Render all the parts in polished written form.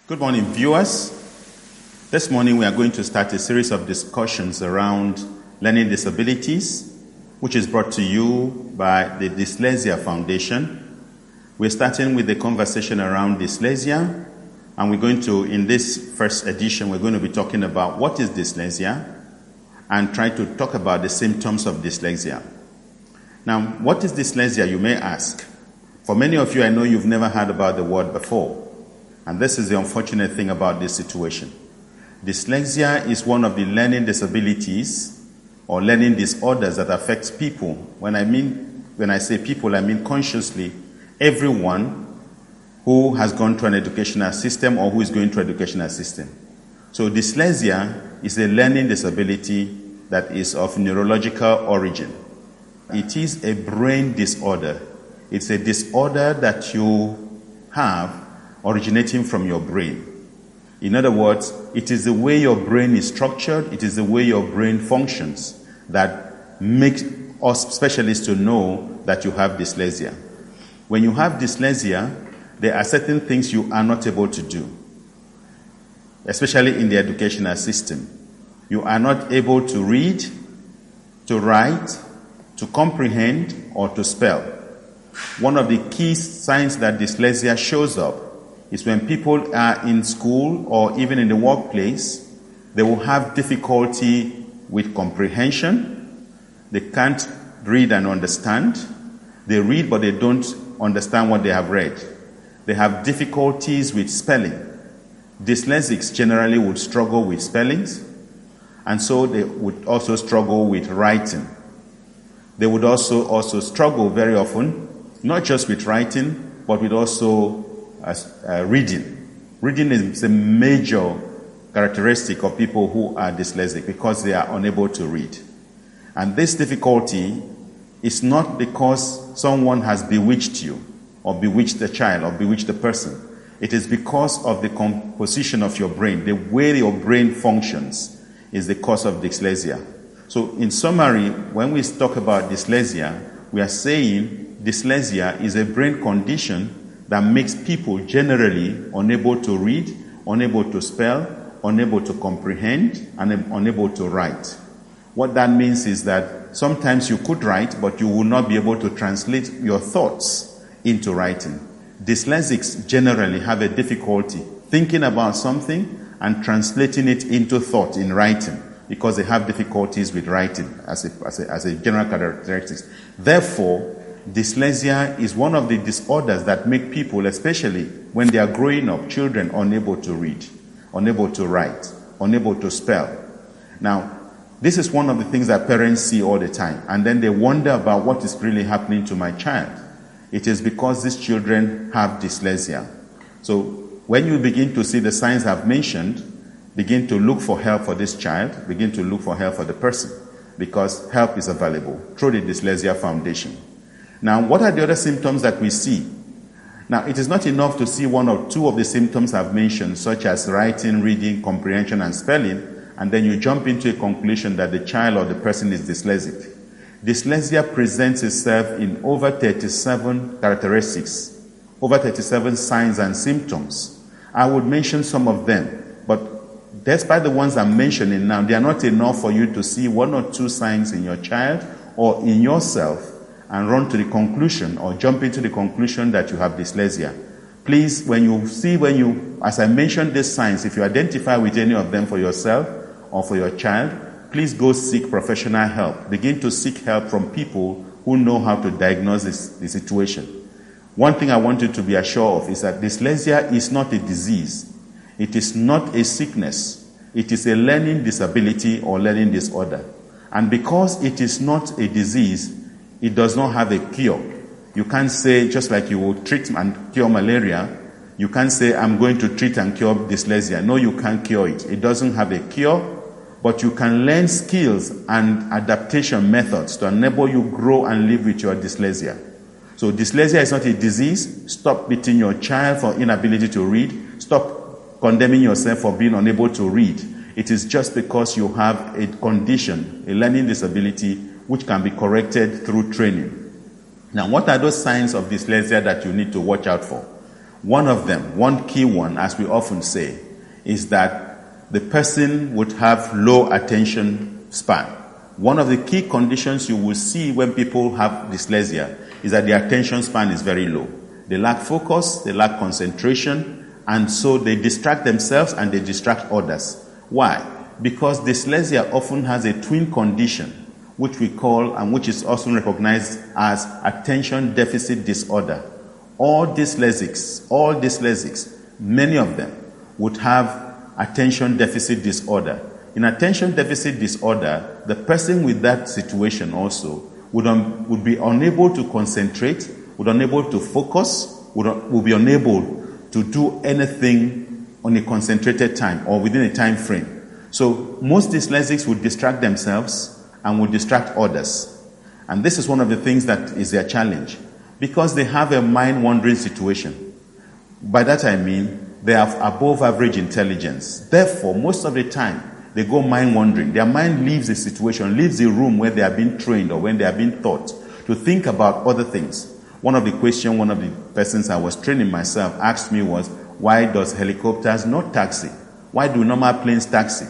Good morning, viewers. This morning we are going to start a series of discussions around learning disabilities, which is brought to you by the Dyslexia Foundation. We're starting with the conversation around dyslexia, and we're going to, in this first edition, we're going to be talking about what is dyslexia and try to talk about the symptoms of dyslexia. Now, what is dyslexia, you may ask? For many of you, I know you've never heard about the word before. And this is the unfortunate thing about this situation. Dyslexia is one of the learning disabilities or learning disorders that affects people. When I say people, I mean consciously everyone who has gone to an educational system or who is going to an educational system. So dyslexia is a learning disability that is of neurological origin. It is a brain disorder. It's a disorder that you have originating from your brain. In other words, it is the way your brain is structured, it is the way your brain functions that makes us specialists to know that you have dyslexia. When you have dyslexia, there are certain things you are not able to do, especially in the educational system. You are not able to read, to write, to comprehend, or to spell. One of the key signs that dyslexia shows up is when people are in school or even in the workplace, they will have difficulty with comprehension. They can't read and understand. They read, but they don't understand what they have read. They have difficulties with spelling. Dyslexics generally would struggle with spellings, and so they would also struggle with writing. They would also struggle very often, not just with writing, but with also reading. Reading is a major characteristic of people who are dyslexic because they are unable to read. And this difficulty is not because someone has bewitched you or bewitched the child or bewitched the person. It is because of the composition of your brain. The way your brain functions is the cause of dyslexia. So in summary, when we talk about dyslexia, we are saying dyslexia is a brain condition that makes people generally unable to read, unable to spell, unable to comprehend, and unable to write. What that means is that sometimes you could write, but you will not be able to translate your thoughts into writing. Dyslexics generally have a difficulty thinking about something and translating it into thought in writing because they have difficulties with writing as a general characteristic. Therefore, dyslexia is one of the disorders that make people, especially when they are growing up, children unable to read, unable to write, unable to spell. Now, this is one of the things that parents see all the time, and then they wonder about what is really happening to my child. It is because these children have dyslexia. So when you begin to see the signs I've mentioned, begin to look for help for this child, begin to look for help for the person, because help is available through the Dyslexia Foundation. Now, what are the other symptoms that we see? Now, it is not enough to see one or two of the symptoms I've mentioned, such as writing, reading, comprehension, and spelling, and then you jump into a conclusion that the child or the person is dyslexic. Dyslexia presents itself in over 37 characteristics, over 37 signs and symptoms. I would mention some of them, but despite the ones I'm mentioning now, they are not enough for you to see one or two signs in your child or in yourself and run to the conclusion or jump into the conclusion that you have dyslexia. Please, as I mentioned these signs, if you identify with any of them for yourself or for your child, please go seek professional help. Begin to seek help from people who know how to diagnose the situation. One thing I want you to be assured of is that dyslexia is not a disease. It is not a sickness. It is a learning disability or learning disorder. And because it is not a disease, it does not have a cure. You can't say, just like you will treat and cure malaria, you can't say, I'm going to treat and cure dyslexia. No, you can't cure it. It doesn't have a cure, but you can learn skills and adaptation methods to enable you grow and live with your dyslexia. So dyslexia is not a disease. Stop beating your child for inability to read. Stop condemning yourself for being unable to read. It is just because you have a condition, a learning disability, which can be corrected through training. Now, what are those signs of dyslexia that you need to watch out for? One of them, one key one, as we often say, is that the person would have low attention span. One of the key conditions you will see when people have dyslexia is that their attention span is very low. They lack focus, they lack concentration, and so they distract themselves and they distract others. Why? Because dyslexia often has a twin condition, which we call, and which is also recognized as attention deficit disorder. All dyslexics, many of them would have attention deficit disorder. In attention deficit disorder, the person with that situation also would be unable to concentrate, would unable to focus, would be unable to do anything on a concentrated time or within a time frame. So most dyslexics would distract themselves and would distract others. And this is one of the things that is their challenge, because they have a mind-wandering situation. By that I mean they have above average intelligence. Therefore, most of the time, they go mind-wandering. Their mind leaves the situation, leaves the room where they are being trained or when they are being taught to think about other things. One of the questions one of the persons I was training myself asked me was, why does helicopters not taxi? Why do normal planes taxi?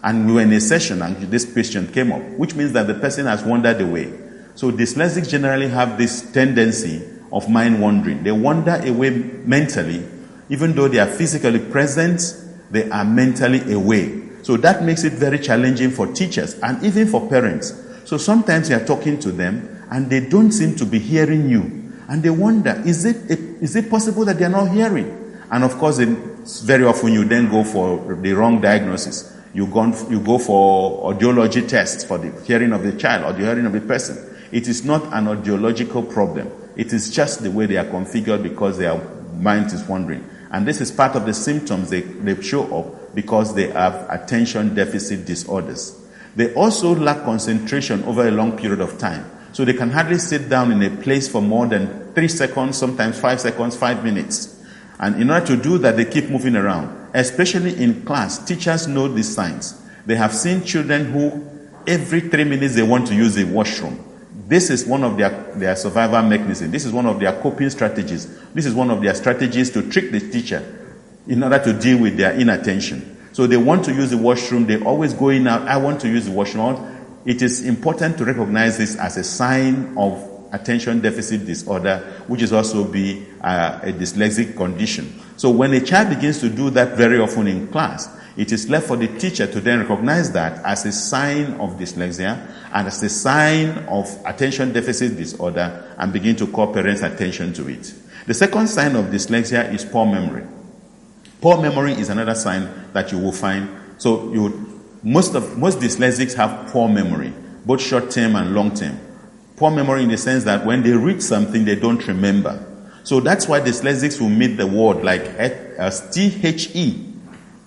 And we were in a session and this question came up, which means that the person has wandered away. So dyslexics generally have this tendency of mind wandering. They wander away mentally. Even though they are physically present, they are mentally away. So that makes it very challenging for teachers and even for parents. So sometimes you are talking to them and they don't seem to be hearing you. And they wonder, is it possible that they are not hearing? And of course, very often you then go for the wrong diagnosis. You go for audiology tests for the hearing of the child or the hearing of the person. It is not an audiological problem. It is just the way they are configured because their mind is wandering. And this is part of the symptoms they show up because they have attention deficit disorders. They also lack concentration over a long period of time. So they can hardly sit down in a place for more than 3 seconds, sometimes 5 seconds, 5 minutes. And in order to do that, they keep moving around. Especially in class, teachers know these signs. They have seen children who every 3 minutes they want to use the washroom. This is one of their survival mechanisms. This is one of their coping strategies. This is one of their strategies to trick the teacher in order to deal with their inattention. So they want to use the washroom. They always go in out. I want to use the washroom. It is important to recognize this as a sign of attention deficit disorder, which is also be a dyslexic condition. So when a child begins to do that very often in class, it is left for the teacher to then recognize that as a sign of dyslexia and as a sign of attention deficit disorder and begin to call parents' attention to it. The second sign of dyslexia is poor memory. Poor memory is another sign that you will find. So most dyslexics have poor memory, both short-term and long-term. Poor memory in the sense that when they read something, they don't remember. So that's why dyslexics will meet the word like THE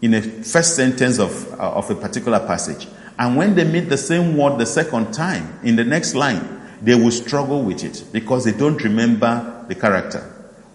in a first sentence of a particular passage. And when they meet the same word the second time, in the next line, they will struggle with it because they don't remember the character,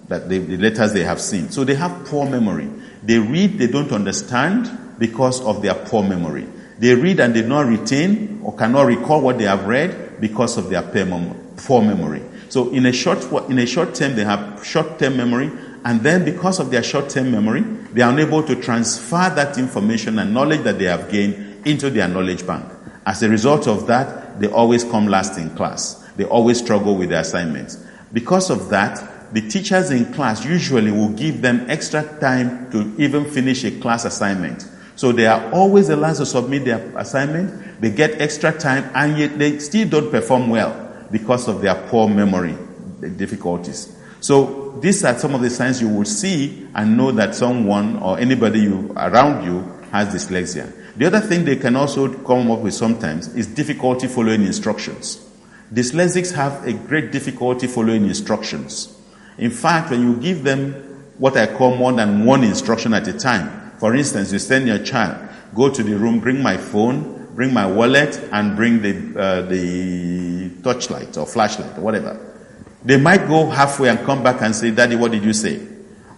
that the letters they have seen. So they have poor memory. They read, they don't understand because of their poor memory. They read and they not retain or cannot recall what they have read because of their poor memory. So in a short term, they have short-term memory, and then because of their short-term memory, they are unable to transfer that information and knowledge that they have gained into their knowledge bank. As a result of that, they always come last in class. They always struggle with their assignments. Because of that, the teachers in class usually will give them extra time to even finish a class assignment. So they are always the last to submit their assignment. They get extra time, and yet they still don't perform well because of their poor memory difficulties. So these are some of the signs you will see and know that someone or anybody around you has dyslexia. The other thing they can also come up with sometimes is difficulty following instructions. Dyslexics have a great difficulty following instructions. In fact, when you give them what I call more than one instruction at a time, for instance, you send your child, go to the room, bring my phone, bring my wallet, and bring the torchlight or flashlight or whatever. They might go halfway and come back and say, Daddy, what did you say?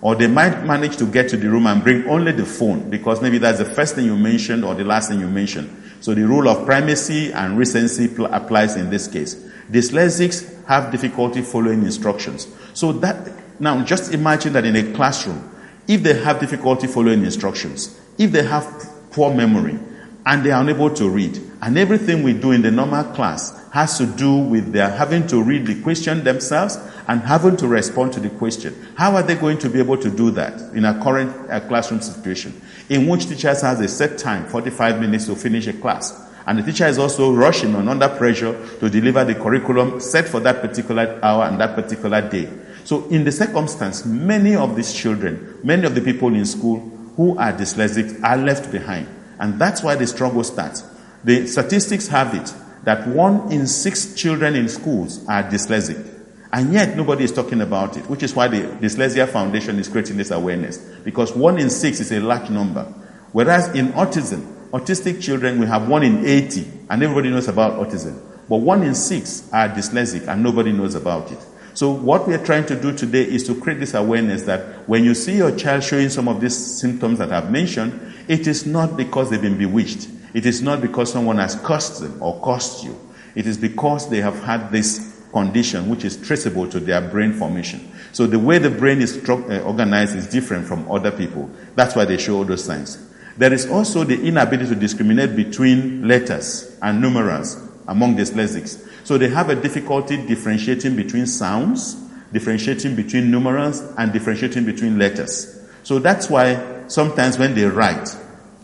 Or they might manage to get to the room and bring only the phone because maybe that's the first thing you mentioned or the last thing you mentioned. So the rule of primacy and recency applies in this case. Dyslexics have difficulty following instructions. So that Now, just imagine that in a classroom, if they have difficulty following instructions, if they have poor memory, and they are unable to read, and everything we do in the normal class has to do with their having to read the question themselves and having to respond to the question. How are they going to be able to do that in a current classroom situation in which teachers has a set time, 45 minutes to finish a class, and the teacher is also rushing and under pressure to deliver the curriculum set for that particular hour and that particular day? So in the circumstance, many of these children, many of the people in school who are dyslexic are left behind. And that's why the struggle starts. The statistics have it that 1 in 6 children in schools are dyslexic. And yet nobody is talking about it, which is why the Dyslexia Foundation is creating this awareness. Because 1 in 6 is a large number. Whereas in autistic children, we have 1 in 80, and everybody knows about autism. But 1 in 6 are dyslexic, and nobody knows about it. So what we are trying to do today is to create this awareness that when you see your child showing some of these symptoms that I've mentioned, it is not because they've been bewitched. It is not because someone has cursed them or cursed you. It is because they have had this condition which is traceable to their brain formation. So the way the brain is organized is different from other people. That's why they show all those signs. There is also the inability to discriminate between letters and numerals among dyslexics. So they have a difficulty differentiating between sounds, differentiating between numerals, and differentiating between letters. So that's why sometimes when they write,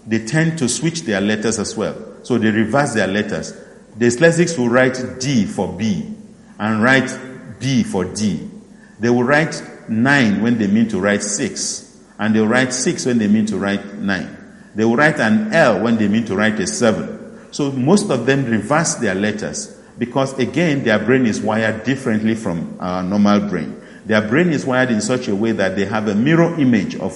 they tend to switch their letters as well. So they reverse their letters. Dyslexics will write D for B and write B for D. They will write 9 when they mean to write 6, and they'll write 6 when they mean to write 9. They will write an L when they mean to write a 7. So most of them reverse their letters because, again, their brain is wired differently from our normal brain. Their brain is wired in such a way that they have a mirror image of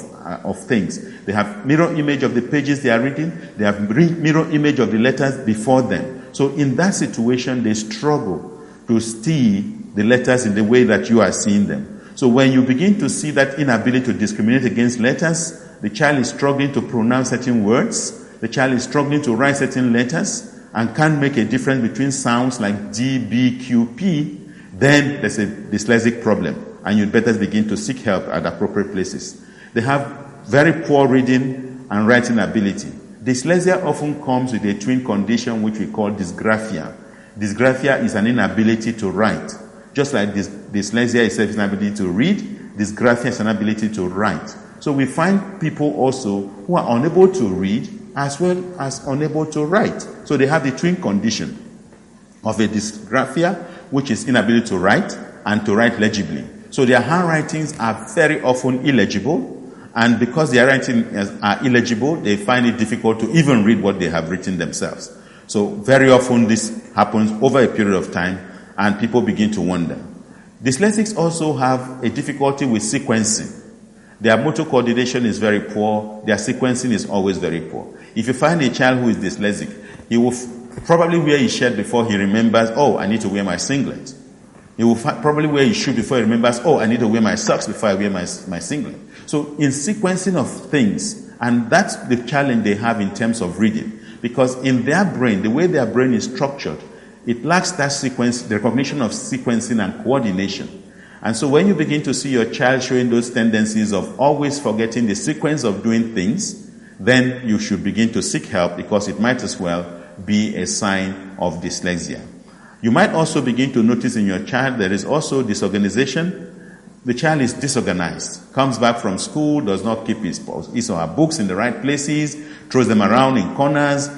things. They have mirror image of the pages they are reading. They have mirror image of the letters before them. So in that situation, they struggle to see the letters in the way that you are seeing them. So when you begin to see that inability to discriminate against letters, the child is struggling to pronounce certain words, the child is struggling to write certain letters, and can't make a difference between sounds like D, B, Q, P, then there's a dyslexic problem, and you'd better begin to seek help at appropriate places. They have very poor reading and writing ability. Dyslexia often comes with a twin condition which we call dysgraphia. Dysgraphia is an inability to write. Just like dyslexia itself is an ability to read, dysgraphia is an ability to write. So we find people also who are unable to read as well as unable to write. So they have the twin condition of a dysgraphia, which is inability to write and to write legibly. So their handwritings are very often illegible, and because their writings are illegible, they find it difficult to even read what they have written themselves. So very often this happens over a period of time, and people begin to wonder. Dyslexics also have a difficulty with sequencing. Their motor coordination is very poor. Their sequencing is always very poor. If you find a child who is dyslexic, he will probably wear his shirt before he remembers, oh, I need to wear my singlet. He will probably wear his shoe before he remembers, oh, I need to wear my socks before I wear my singlet. So in sequencing of things, and that's the challenge they have in terms of reading, because in their brain, the way their brain is structured, it lacks that sequence, the recognition of sequencing and coordination. And so when you begin to see your child showing those tendencies of always forgetting the sequence of doing things, then you should begin to seek help, because it might as well be a sign of dyslexia. You might also begin to notice in your child there is also disorganization. The child is disorganized, comes back from school, does not keep his or her books in the right places, throws them around in corners,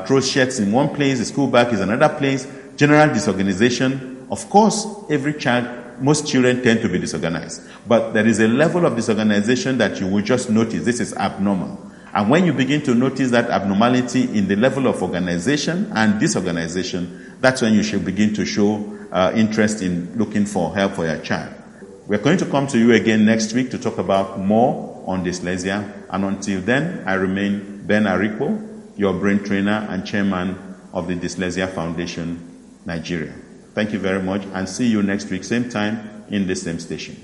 throws shirts in one place, the school bag is another place. General disorganization. Of course, most children tend to be disorganized. But there is a level of disorganization that you will just notice this is abnormal. And when you begin to notice that abnormality in the level of organization and disorganization, that's when you should begin to show interest in looking for help for your child. We're going to come to you again next week to talk about more on dyslexia. And until then, I remain Ben Arikpo, your brain trainer and chairman of the Dyslexia Foundation, Nigeria. Thank you very much, and see you next week, same time, in the same station.